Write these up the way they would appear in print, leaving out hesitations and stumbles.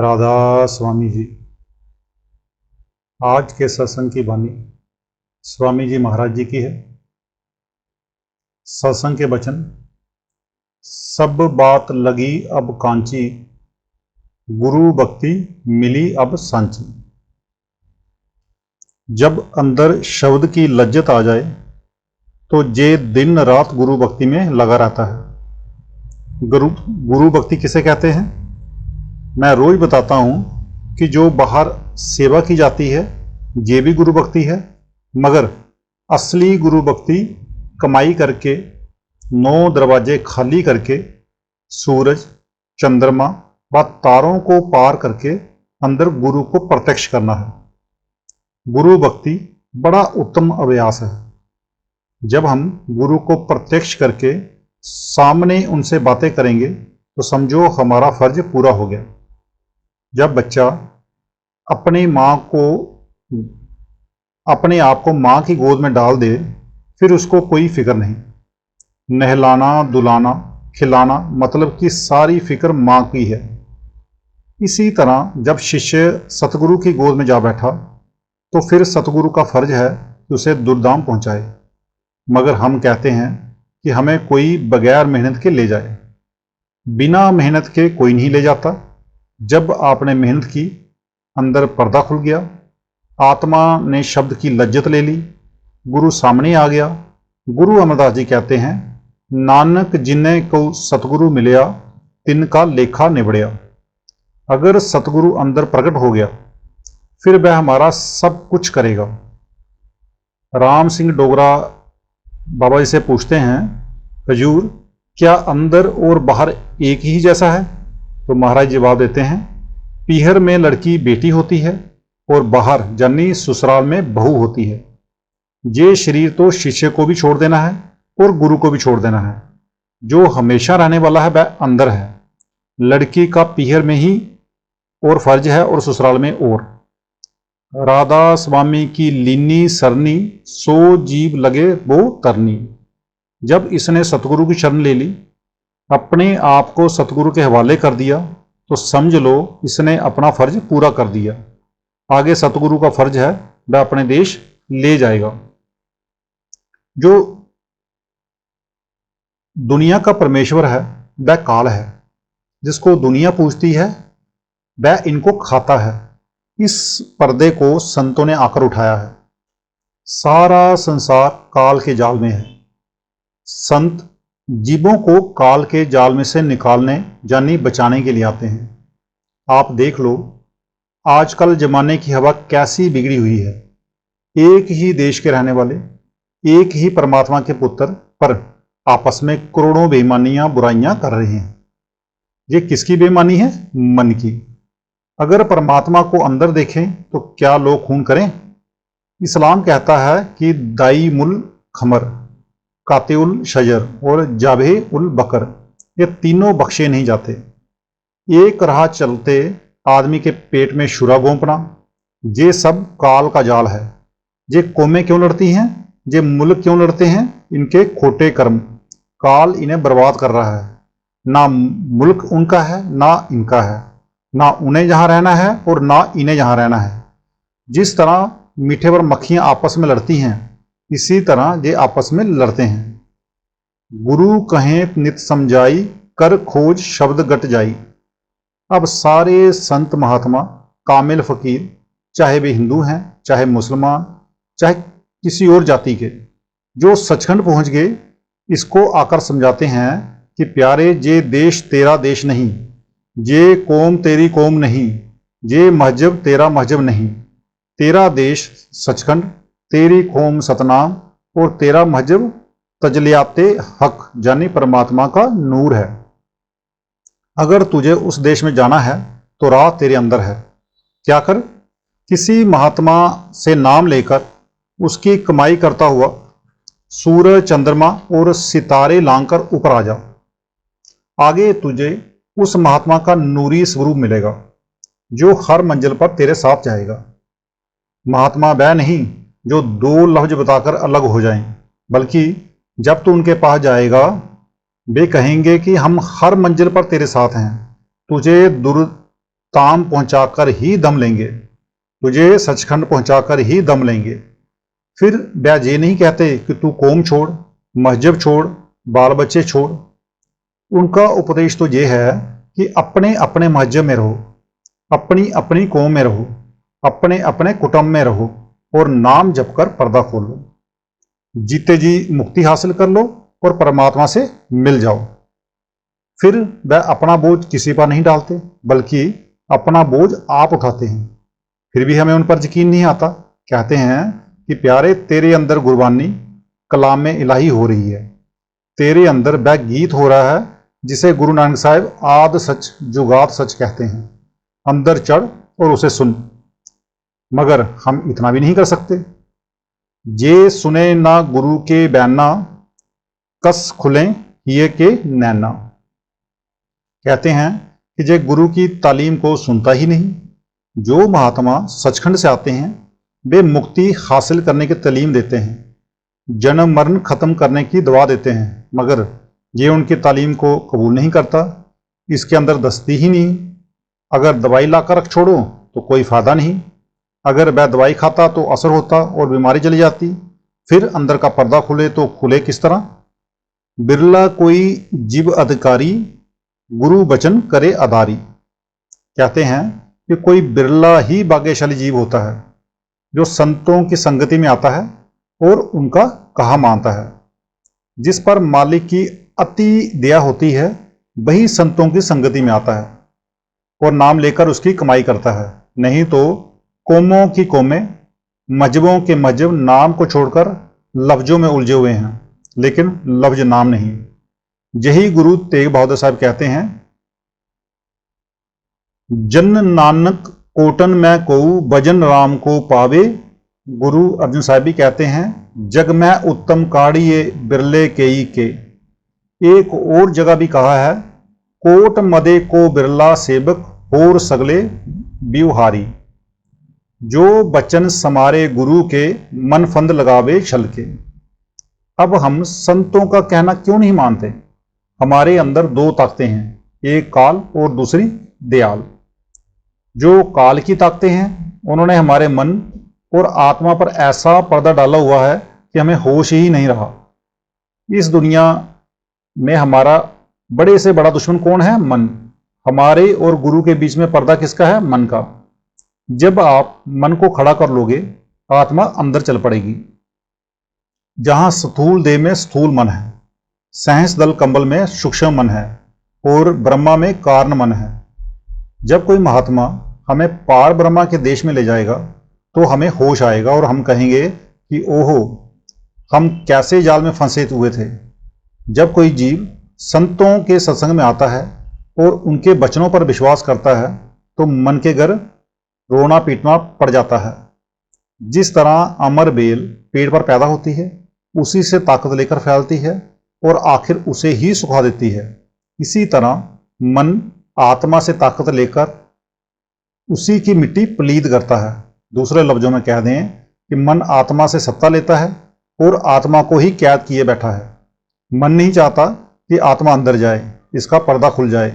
राधा स्वामी जी। आज के सत्संग की वाणी स्वामी जी महाराज जी की है। सत्संग के वचन। सब बात लगी अब कांची, गुरु भक्ति मिली अब सांची। जब अंदर शब्द की लज्जत आ जाए तो जे दिन रात गुरु भक्ति में लगा रहता है। गुरु भक्ति किसे कहते हैं? मैं रोज बताता हूं कि जो बाहर सेवा की जाती है ये भी गुरु भक्ति है, मगर असली गुरु भक्ति कमाई करके 9 दरवाजे खाली करके सूरज चंद्रमा व तारों को पार करके अंदर गुरु को प्रत्यक्ष करना है। गुरु भक्ति बड़ा उत्तम अभ्यास है। जब हम गुरु को प्रत्यक्ष करके सामने उनसे बातें करेंगे तो समझो हमारा फर्ज पूरा हो गया। जब बच्चा अपनी माँ को अपने आप को माँ की गोद में डाल दे, फिर उसको कोई फिक्र नहीं। नहलाना दुलाना खिलाना मतलब कि सारी फिक्र माँ की है। इसी तरह जब शिष्य सतगुरु की गोद में जा बैठा तो फिर सतगुरु का फर्ज है कि उसे दुर्धाम पहुँचाए, मगर हम कहते हैं कि हमें कोई बगैर मेहनत के ले जाए। बिना मेहनत के कोई नहीं ले जाता। जब आपने मेहनत की, अंदर पर्दा खुल गया, आत्मा ने शब्द की लज्जत ले ली, गुरु सामने आ गया। गुरु अमरदास जी कहते हैं, नानक जिन्हें को सतगुरु मिलया तिनका लेखा निबड़िया। अगर सतगुरु अंदर प्रकट हो गया फिर वह हमारा सब कुछ करेगा। राम सिंह डोगरा बाबा जी से पूछते हैं, हजूर क्या अंदर और बाहर एक ही जैसा है? तो महाराज जवाब देते हैं, पीहर में लड़की बेटी होती है और बाहर यानी ससुराल में बहू होती है। ये शरीर तो शिष्य को भी छोड़ देना है और गुरु को भी छोड़ देना है। जो हमेशा रहने वाला है वह अंदर है। लड़की का पीहर में ही और फर्ज है और ससुराल में और। राधा स्वामी की लीनी सरनी, सो जीव लगे वो तरनी। जब इसने सतगुरु की शरण ले ली, अपने आप को सतगुरु के हवाले कर दिया, तो समझ लो इसने अपना फर्ज पूरा कर दिया। आगे सतगुरु का फर्ज है वह अपने देश ले जाएगा। जो दुनिया का परमेश्वर है वह काल है। जिसको दुनिया पूजती है वह इनको खाता है। इस पर्दे को संतों ने आकर उठाया है। सारा संसार काल के जाल में है। संत जीवों को काल के जाल में से निकालने यानी बचाने के लिए आते हैं। आप देख लो आजकल जमाने की हवा कैसी बिगड़ी हुई है। एक ही देश के रहने वाले, एक ही परमात्मा के पुत्र, पर आपस में करोड़ों बेईमानियां बुराइयां कर रहे हैं। ये किसकी बेईमानी है? मन की। अगर परमात्मा को अंदर देखें तो क्या लोग खून करें? इस्लाम कहता है कि दाई मुल खमर, काते उल शजर और जाबे उल बकर, ये तीनों बख्शे नहीं जाते। एक राह चलते आदमी के पेट में शुरा गोंपना, ये सब काल का जाल है। ये कौमें क्यों लड़ती हैं? ये मुल्क क्यों लड़ते हैं? इनके खोटे कर्म। काल इन्हें बर्बाद कर रहा है। ना मुल्क उनका है ना इनका है, ना उन्हें जहां रहना है और ना इन्हें जहां रहना है। जिस तरह मीठे पर मक्खियां आपस में लड़ती हैं, इसी तरह ये आपस में लड़ते हैं। गुरु कहें नित समझाई, कर खोज शब्द गट जाई। अब सारे संत महात्मा कामिल फकीर, चाहे वे हिंदू हैं चाहे मुसलमान चाहे किसी और जाति के, जो सचखंड पहुंच गए, इसको आकर समझाते हैं कि प्यारे ये देश तेरा देश नहीं, ये कौम तेरी कौम नहीं, ये मजहब तेरा मजहब नहीं। तेरा देश सचखंड, तेरी कौम सतनाम और तेरा मजहब तजलियाते हक यानी परमात्मा का नूर है। अगर तुझे उस देश में जाना है तो राह तेरे अंदर है। क्या कर? किसी महात्मा से नाम लेकर उसकी कमाई करता हुआ सूरज चंद्रमा और सितारे लांघकर ऊपर आ जा। आगे तुझे उस महात्मा का नूरी स्वरूप मिलेगा जो हर मंजिल पर तेरे साथ जाएगा। महात्मा वह नहीं जो 2 लफ्ज बताकर अलग हो जाएं, बल्कि जब तू उनके पास जाएगा वे कहेंगे कि हम हर मंजिल पर तेरे साथ हैं, तुझे ताम पहुंचाकर ही दम लेंगे, तुझे सचखंड पहुंचाकर ही दम लेंगे। फिर वह ये नहीं कहते कि तू कौम छोड़, मस्जिद छोड़, बाल बच्चे छोड़। उनका उपदेश तो ये है कि अपने अपने मस्जिद में रहो, अपनी अपनी कौम में रहो, अपने अपने कुटुंब में रहो और नाम जप कर पर्दा खोलो, जीते जी मुक्ति हासिल कर लो और परमात्मा से मिल जाओ। फिर वह अपना बोझ किसी पर नहीं डालते, बल्कि अपना बोझ आप उठाते हैं। फिर भी हमें उन पर यकीन नहीं आता। कहते हैं कि प्यारे तेरे अंदर गुरबानी कलाम इलाही हो रही है, तेरे अंदर वह गीत हो रहा है जिसे गुरु नानक साहब आद सच जुगात सच कहते हैं। अंदर चढ़ और उसे सुन। मगर हम इतना भी नहीं कर सकते। जे सुने ना गुरु के बैना, कस खुले हिये के नैना। कहते हैं कि जे गुरु की तालीम को सुनता ही नहीं। जो महात्मा सचखंड से आते हैं वे मुक्ति हासिल करने की तालीम देते हैं, जन्म मरण खत्म करने की दवा देते हैं, मगर ये उनकी तालीम को कबूल नहीं करता। इसके अंदर दस्ती ही नहीं। अगर दवाई लाकर रख छोड़ो तो कोई फायदा नहीं। अगर वह दवाई खाता तो असर होता और बीमारी चली जाती। फिर अंदर का पर्दा खुले तो खुले किस तरह? बिरला कोई जीव अधिकारी, गुरु बचन करे आधारी। कहते हैं कि कोई बिरला ही भाग्यशाली जीव होता है जो संतों की संगति में आता है और उनका कहा मानता है। जिस पर मालिक की अति दया होती है वही संतों की संगति में आता है और नाम लेकर उसकी कमाई करता है। नहीं तो कौमों की कौमें, मजहबों के मजहब नाम को छोड़कर लफ्जों में उलझे हुए हैं, लेकिन लफ्ज नाम नहीं। यही गुरु तेग बहादुर साहब कहते हैं, जन नानक कोटन में कोऊ भजन राम को पावे। गुरु अर्जुन साहब भी कहते हैं, जग में उत्तम काढ़िए बिरले केई के। एक और जगह भी कहा है, कोट मदे को बिरला सेवक और सगले बिवहारी। जो बचन समारे गुरु के मन फंद लगावे छल के। अब हम संतों का कहना क्यों नहीं मानते? हमारे अंदर दो ताकतें हैं, एक काल और दूसरी दयाल। जो काल की ताकतें हैं उन्होंने हमारे मन और आत्मा पर ऐसा पर्दा डाला हुआ है कि हमें होश ही नहीं रहा। इस दुनिया में हमारा बड़े से बड़ा दुश्मन कौन है? मन। हमारे और गुरु के बीच में पर्दा किसका है? मन का। जब आप मन को खड़ा कर लोगे आत्मा अंदर चल पड़ेगी। जहां स्थूल देह में स्थूल मन है, सहस दल कंबल में सूक्ष्म मन है और ब्रह्मा में कारण मन है। जब कोई महात्मा हमें पार ब्रह्मा के देश में ले जाएगा तो हमें होश आएगा और हम कहेंगे कि ओहो, हम कैसे जाल में फंसे हुए थे। जब कोई जीव संतों के सत्संग में आता है और उनके वचनों पर विश्वास करता है तो मन के घर रोना पीटना पड़ जाता है। जिस तरह अमर बेल पेड़ पर पैदा होती है, उसी से ताकत लेकर फैलती है और आखिर उसे ही सुखा देती है, इसी तरह मन आत्मा से ताकत लेकर उसी की मिट्टी पलीद करता है। दूसरे लफ्जों में कह दें कि मन आत्मा से सत्ता लेता है और आत्मा को ही कैद किए बैठा है। मन नहीं चाहता कि आत्मा अंदर जाए, इसका पर्दा खुल जाए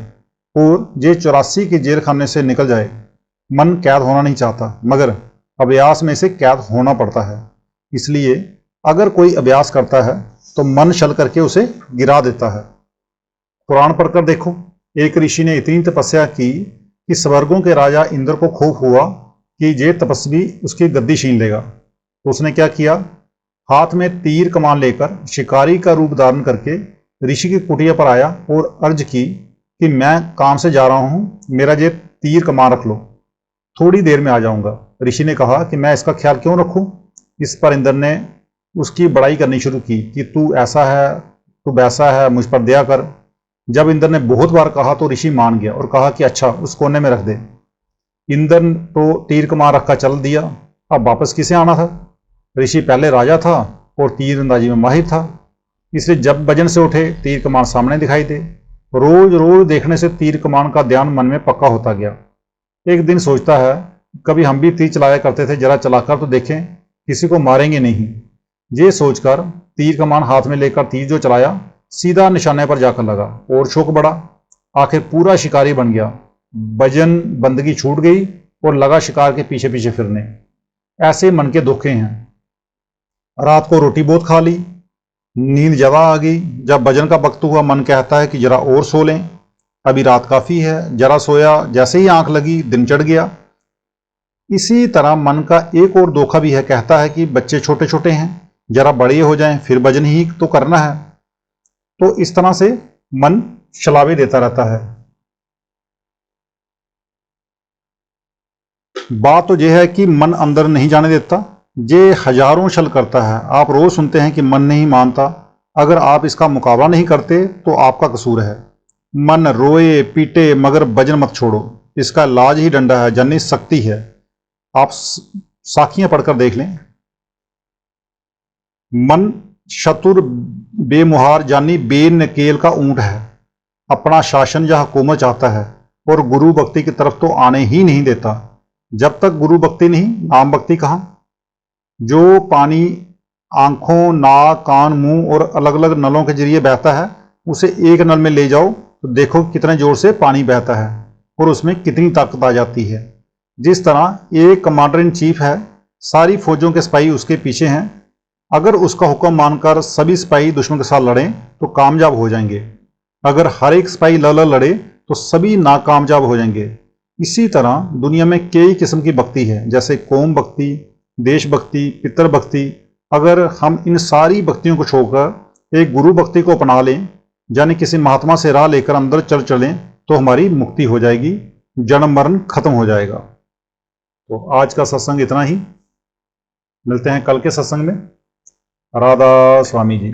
और ये 84 के जेल खाने से निकल जाए। मन कैद होना नहीं चाहता, मगर अभ्यास में से कैद होना पड़ता है। इसलिए अगर कोई अभ्यास करता है तो मन छल करके उसे गिरा देता है। पुराण पढ़कर देखो, एक ऋषि ने इतनी तपस्या की कि स्वर्गों के राजा इंद्र को खौफ हुआ कि ये तपस्वी उसकी गद्दी छीन लेगा। तो उसने क्या किया? हाथ में तीर कमान लेकर शिकारी का रूप धारण करके ऋषि की कुटिया पर आया और अर्ज की कि मैं काम से जा रहा हूं, मेरा ये तीर कमान रख लो, थोड़ी देर में आ जाऊंगा। ऋषि ने कहा कि मैं इसका ख्याल क्यों रखूं? इस पर इंद्र ने उसकी बड़ाई करनी शुरू की कि तू ऐसा है, तू वैसा है, मुझ पर दया कर। जब इंद्र ने बहुत बार कहा तो ऋषि मान गया और कहा कि अच्छा, उस कोने में रख दे। इंद्र तो तीर कमान रखा चल दिया। अब वापस किसे आना था? ऋषि पहले राजा था और तीर अंदाजी में माहिर था, इसलिए जब भजन से उठे तीर कमान सामने दिखाई दे। रोज रोज देखने से तीर कमान का ध्यान मन में पक्का होता गया। एक दिन सोचता है, कभी हम भी तीर चलाया करते थे, जरा चलाकर तो देखें, किसी को मारेंगे नहीं। ये सोचकर तीर कमान हाथ में लेकर तीर जो चलाया सीधा निशाने पर जाकर लगा और शौक बढ़ा। आखिर पूरा शिकारी बन गया। भजन बंदगी छूट गई और लगा शिकार के पीछे पीछे फिरने। ऐसे मन के धोखे हैं। रात को रोटी बहुत खा ली, नींद ज्यादा आ गई। जब भजन का वक्त हुआ मन कहता है कि जरा और सो लें, अभी रात काफी है, जरा सोया, जैसे ही आंख लगी दिन चढ़ गया। इसी तरह मन का एक और धोखा भी है, कहता है कि बच्चे छोटे छोटे हैं, जरा बड़े हो जाएं फिर भजन ही तो करना है। तो इस तरह से मन छलावे देता रहता है। बात तो यह है कि मन अंदर नहीं जाने देता, ये हजारों छल करता है। आप रोज सुनते हैं कि मन नहीं मानता। अगर आप इसका मुकाबला नहीं करते तो आपका कसूर है। मन रोए पीटे मगर भजन मत छोड़ो, इसका इलाज ही डंडा है, यानी शक्ति है। आप साखियां पढ़कर देख लें। मन शतुर बेमुहार यानी बेनकेल का ऊंट है, अपना शासन या हुकूमत चाहता है और गुरु भक्ति की तरफ तो आने ही नहीं देता। जब तक गुरु भक्ति नहीं, नाम भक्ति कहां। जो पानी आंखों, नाक, कान, मुंह और अलग अलग नलों के जरिए बहता है, उसे एक नल में ले जाओ तो देखो कितने जोर से पानी बहता है और उसमें कितनी ताकत आ जाती है। जिस तरह एक कमांडर इन चीफ है, सारी फौजों के सिपाही उसके पीछे हैं। अगर उसका हुक्म मानकर सभी सिपाही दुश्मन के साथ लड़ें तो कामयाब हो जाएंगे। अगर हर एक सिपाही लड़े तो सभी नाकामयाब हो जाएंगे। इसी तरह दुनिया में कई किस्म की भक्ति है, जैसे कौम भक्ति, देश भक्ति, पितर भक्ति। अगर हम इन सारी भक्तियों को छोड़कर एक गुरु भक्ति को अपना लें, यानी किसी महात्मा से राह लेकर अंदर चलें, तो हमारी मुक्ति हो जाएगी, जन्म मरण खत्म हो जाएगा। तो आज का सत्संग इतना ही। मिलते हैं कल के सत्संग में। राधा स्वामी जी।